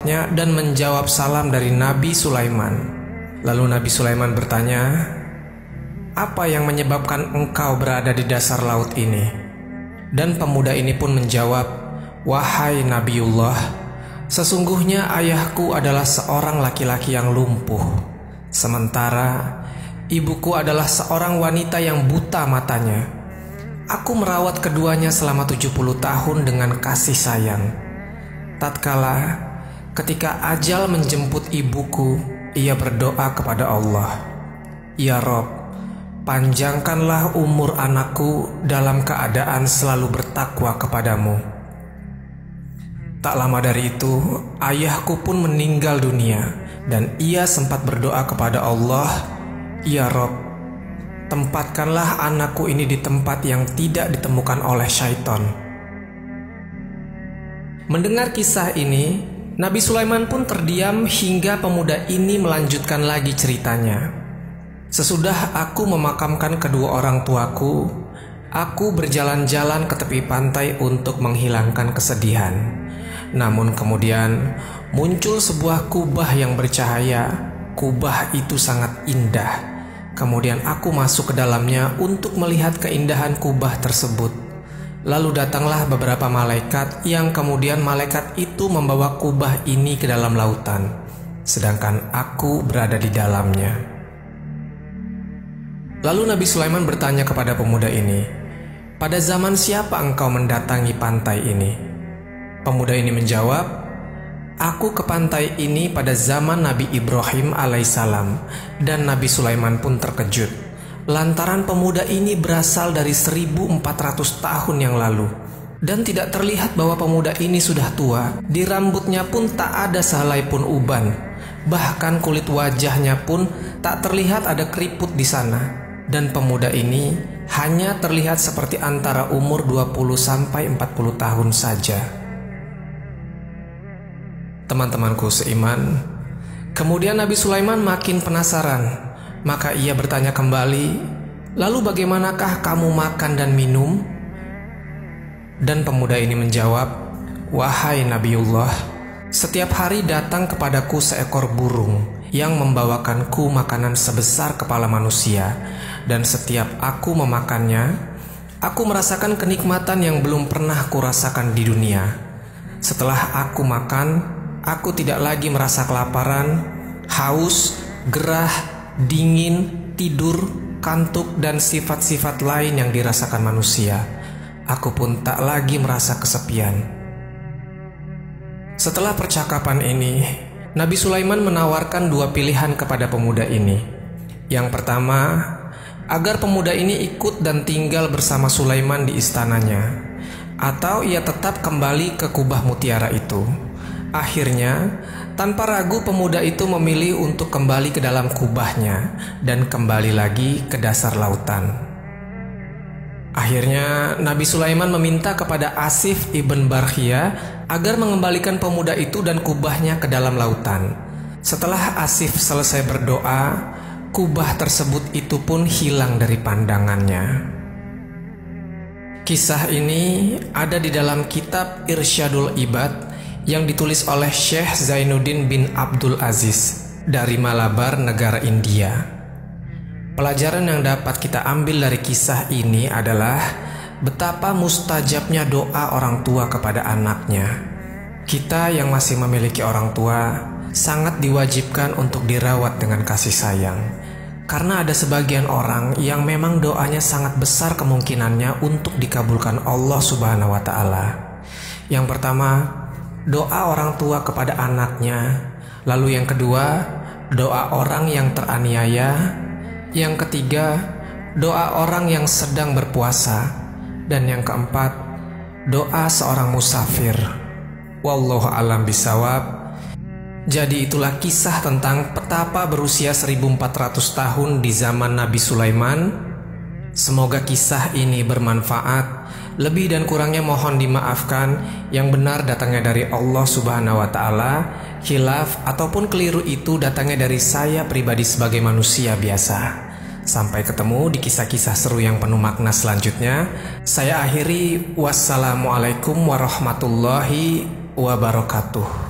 dan menjawab salam dari Nabi Sulaiman. Lalu Nabi Sulaiman bertanya, "Apa yang menyebabkan engkau berada di dasar laut ini?" Dan pemuda ini pun menjawab, "Wahai Nabiullah, sesungguhnya ayahku adalah seorang laki-laki yang lumpuh, sementara ibuku adalah seorang wanita yang buta matanya. Aku merawat keduanya selama 70 tahun dengan kasih sayang. Tatkala ketika ajal menjemput ibuku, ia berdoa kepada Allah, 'Ya Rob, panjangkanlah umur anakku dalam keadaan selalu bertakwa kepadamu.' Tak lama dari itu, ayahku pun meninggal dunia dan ia sempat berdoa kepada Allah, 'Ya Rob, tempatkanlah anakku ini di tempat yang tidak ditemukan oleh syaitan.'" Mendengar kisah ini, Nabi Sulaiman pun terdiam hingga pemuda ini melanjutkan lagi ceritanya. "Sesudah aku memakamkan kedua orang tuaku, aku berjalan-jalan ke tepi pantai untuk menghilangkan kesedihan. Namun kemudian muncul sebuah kubah yang bercahaya. Kubah itu sangat indah. Kemudian aku masuk ke dalamnya untuk melihat keindahan kubah tersebut. Lalu datanglah beberapa malaikat yang kemudian malaikat itu membawa kubah ini ke dalam lautan, sedangkan aku berada di dalamnya." Lalu Nabi Sulaiman bertanya kepada pemuda ini, "Pada zaman siapa engkau mendatangi pantai ini?" Pemuda ini menjawab, "Aku ke pantai ini pada zaman Nabi Ibrahim alaihissalam." Dan Nabi Sulaiman pun terkejut lantaran pemuda ini berasal dari 1400 tahun yang lalu, dan tidak terlihat bahwa pemuda ini sudah tua. Di rambutnya pun tak ada sehelai pun uban, bahkan kulit wajahnya pun tak terlihat ada keriput di sana. Dan pemuda ini hanya terlihat seperti antara umur 20 sampai 40 tahun saja. Teman-temanku seiman, kemudian Nabi Sulaiman makin penasaran. Maka ia bertanya kembali, "Lalu bagaimanakah kamu makan dan minum?" Dan pemuda ini menjawab, "Wahai Nabiullah, setiap hari datang kepadaku seekor burung yang membawakanku makanan sebesar kepala manusia, dan setiap aku memakannya, aku merasakan kenikmatan yang belum pernah kurasakan di dunia. Setelah aku makan, aku tidak lagi merasa kelaparan, haus, gerah, dingin, tidur, kantuk, dan sifat-sifat lain yang dirasakan manusia. Aku pun tak lagi merasa kesepian." Setelah percakapan ini, Nabi Sulaiman menawarkan dua pilihan kepada pemuda ini. Yang pertama, agar pemuda ini ikut dan tinggal bersama Sulaiman di istananya, atau ia tetap kembali ke kubah mutiara itu. Akhirnya, tanpa ragu pemuda itu memilih untuk kembali ke dalam kubahnya dan kembali lagi ke dasar lautan. Akhirnya Nabi Sulaiman meminta kepada Asif ibn Barkhia agar mengembalikan pemuda itu dan kubahnya ke dalam lautan. Setelah Asif selesai berdoa, kubah tersebut itu pun hilang dari pandangannya. Kisah ini ada di dalam kitab Irsyadul Ibad yang ditulis oleh Syekh Zainuddin bin Abdul Aziz dari Malabar, negara India. Pelajaran yang dapat kita ambil dari kisah ini adalah betapa mustajabnya doa orang tua kepada anaknya. Kita yang masih memiliki orang tua sangat diwajibkan untuk dirawat dengan kasih sayang, karena ada sebagian orang yang memang doanya sangat besar kemungkinannya untuk dikabulkan Allah Subhanahu wa Ta'ala. Yang pertama, doa orang tua kepada anaknya. Lalu yang kedua, doa orang yang teraniaya. Yang ketiga, doa orang yang sedang berpuasa. Dan yang keempat, doa seorang musafir. Wallahu a'lam bishawab. Jadi itulah kisah tentang petapa berusia 1400 tahun di zaman Nabi Sulaiman. Semoga kisah ini bermanfaat. Lebih dan kurangnya mohon dimaafkan. Yang benar datangnya dari Allah Subhanahu wa Ta'ala. Khilaf ataupun keliru itu datangnya dari saya pribadi sebagai manusia biasa. Sampai ketemu di kisah-kisah seru yang penuh makna selanjutnya. Saya akhiri, wassalamualaikum warahmatullahi wabarakatuh.